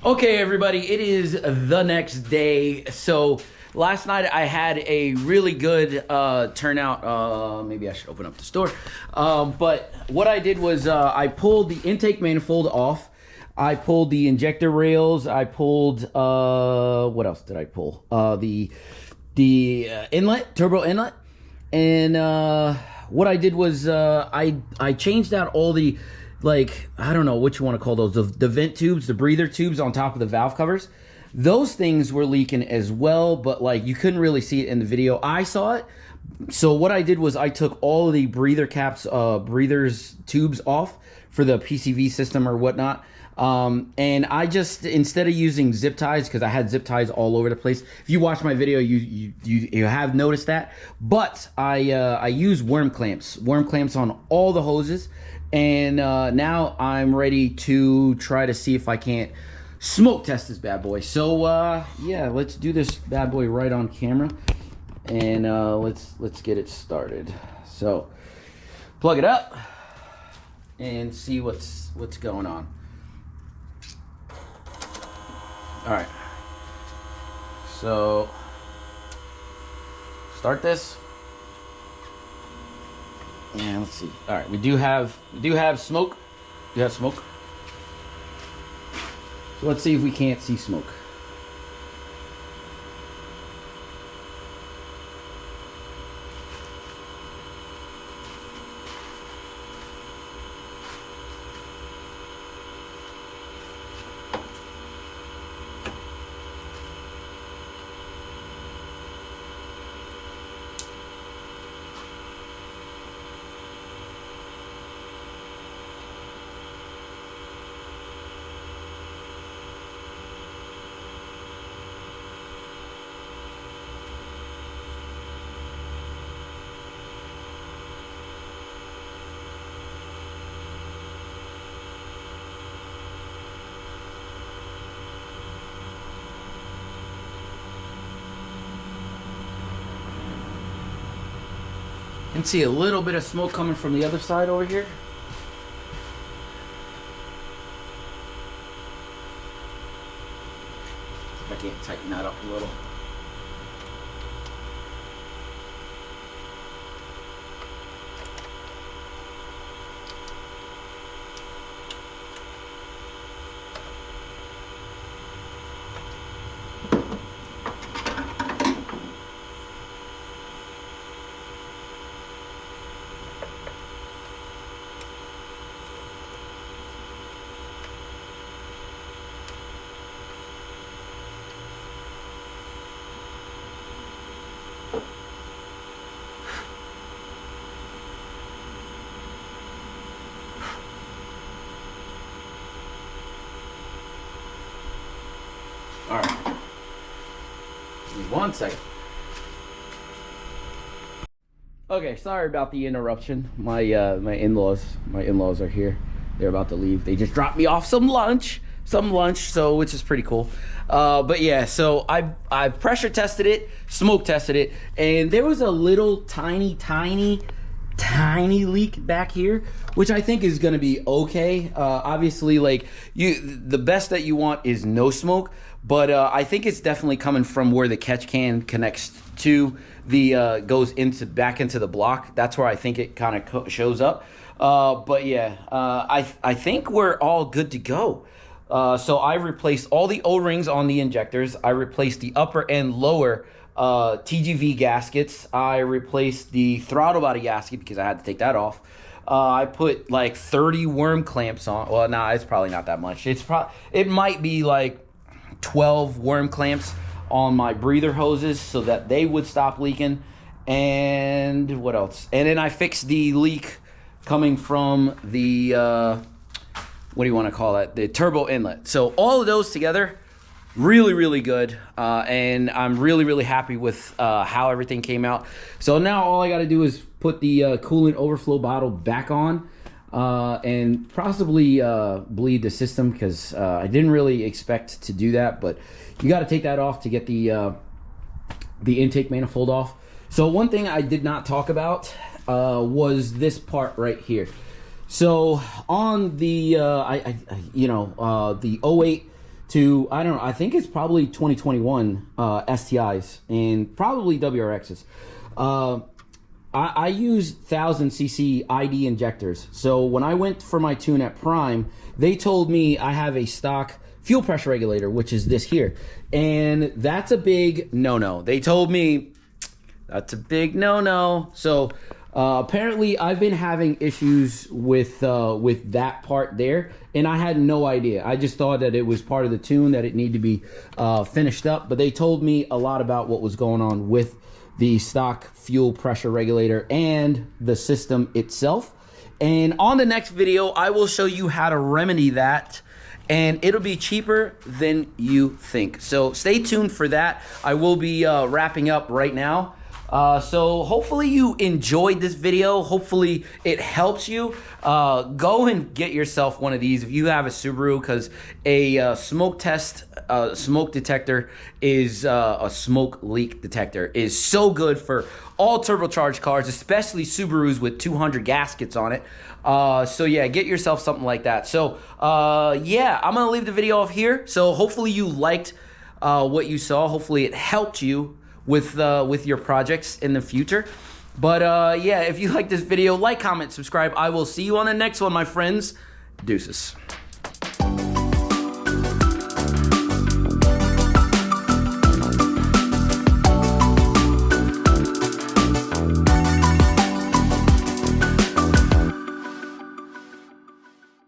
Okay, everybody, it is the next day. So last night I had a really good turnout. Maybe I should open up the store. But what I did was I pulled the intake manifold off. I pulled the injector rails. I pulled what else did I pull? The inlet, turbo inlet. And what I did was I changed out all the, like, I don't know what you want to call those, the vent tubes, the breather tubes on top of the valve covers. Those things were leaking as well, but like you couldn't really see it in the video. I saw it. So what I did was I took all of the breather caps, breathers tubes off for the PCV system or whatnot. And I just, instead of using zip ties, because I had zip ties all over the place. If you watch my video, you have noticed that. But I use worm clamps on all the hoses. And now I'm ready to try to see if I can't smoke test this bad boy. So yeah, let's do this bad boy right on camera, and let's get it started. So plug it up and see what's going on. All right, so start this. And let's see. All right, we do have smoke. You have smoke. So let's see if we can't see smoke. You can see a little bit of smoke coming from the other side over here. I can't tighten that up a little. All right, give me 1 second. Okay, sorry about the interruption. My in-laws are here. They're about to leave. They just dropped me off some lunch, so which is pretty cool. But yeah, so I pressure tested it, smoke tested it, and there was a little tiny leak back here, which I think is gonna be okay. Obviously, like the best that you want is no smoke, but I think it's definitely coming from where the catch can connects to the goes back into the block. That's where I think it kind of shows up. But yeah, I think we're all good to go. So I replaced all the O-rings on the injectors. I replaced the upper and lower TGV gaskets. I replaced the throttle body gasket because I had to take that off. I put like 30 worm clamps on. Well, nah, it's probably not that much. It might be like 12 worm clamps on my breather hoses so that they would stop leaking. And what else? And then I fixed the leak coming from the what do you want to call that? The turbo inlet. So all of those together, really good, and I'm really happy with how everything came out. So now all I got to do is put the coolant overflow bottle back on, and possibly bleed the system, because I didn't really expect to do that, but you got to take that off to get the intake manifold off. So one thing I did not talk about was this part right here. So on the the 08 to, I don't know, I think it's probably 2021 STIs and probably WRXs. I use 1000cc ID injectors. So when I went for my tune at Prime, they told me I have a stock fuel pressure regulator, which is this here. And that's a big no-no. They told me that's a big no-no. So apparently I've been having issues with that part there, and I had no idea. I just thought that it was part of the tune, that it needed to be finished up. But they told me a lot about what was going on with the stock fuel pressure regulator and the system itself. And on the next video, I will show you how to remedy that, and it'll be cheaper than you think. So stay tuned for that. I will be wrapping up right now. So hopefully you enjoyed this video. Hopefully it helps you. Go and get yourself one of these if you have a Subaru, because a smoke test, smoke detector is a smoke leak detector is so good for all turbocharged cars, especially Subarus with 200 gaskets on it. So yeah, get yourself something like that. So yeah, I'm gonna leave the video off here. So hopefully you liked what you saw. Hopefully it helped you with your projects in the future. But yeah, if you like this video, like, comment, subscribe. I will see you on the next one, my friends. Deuces.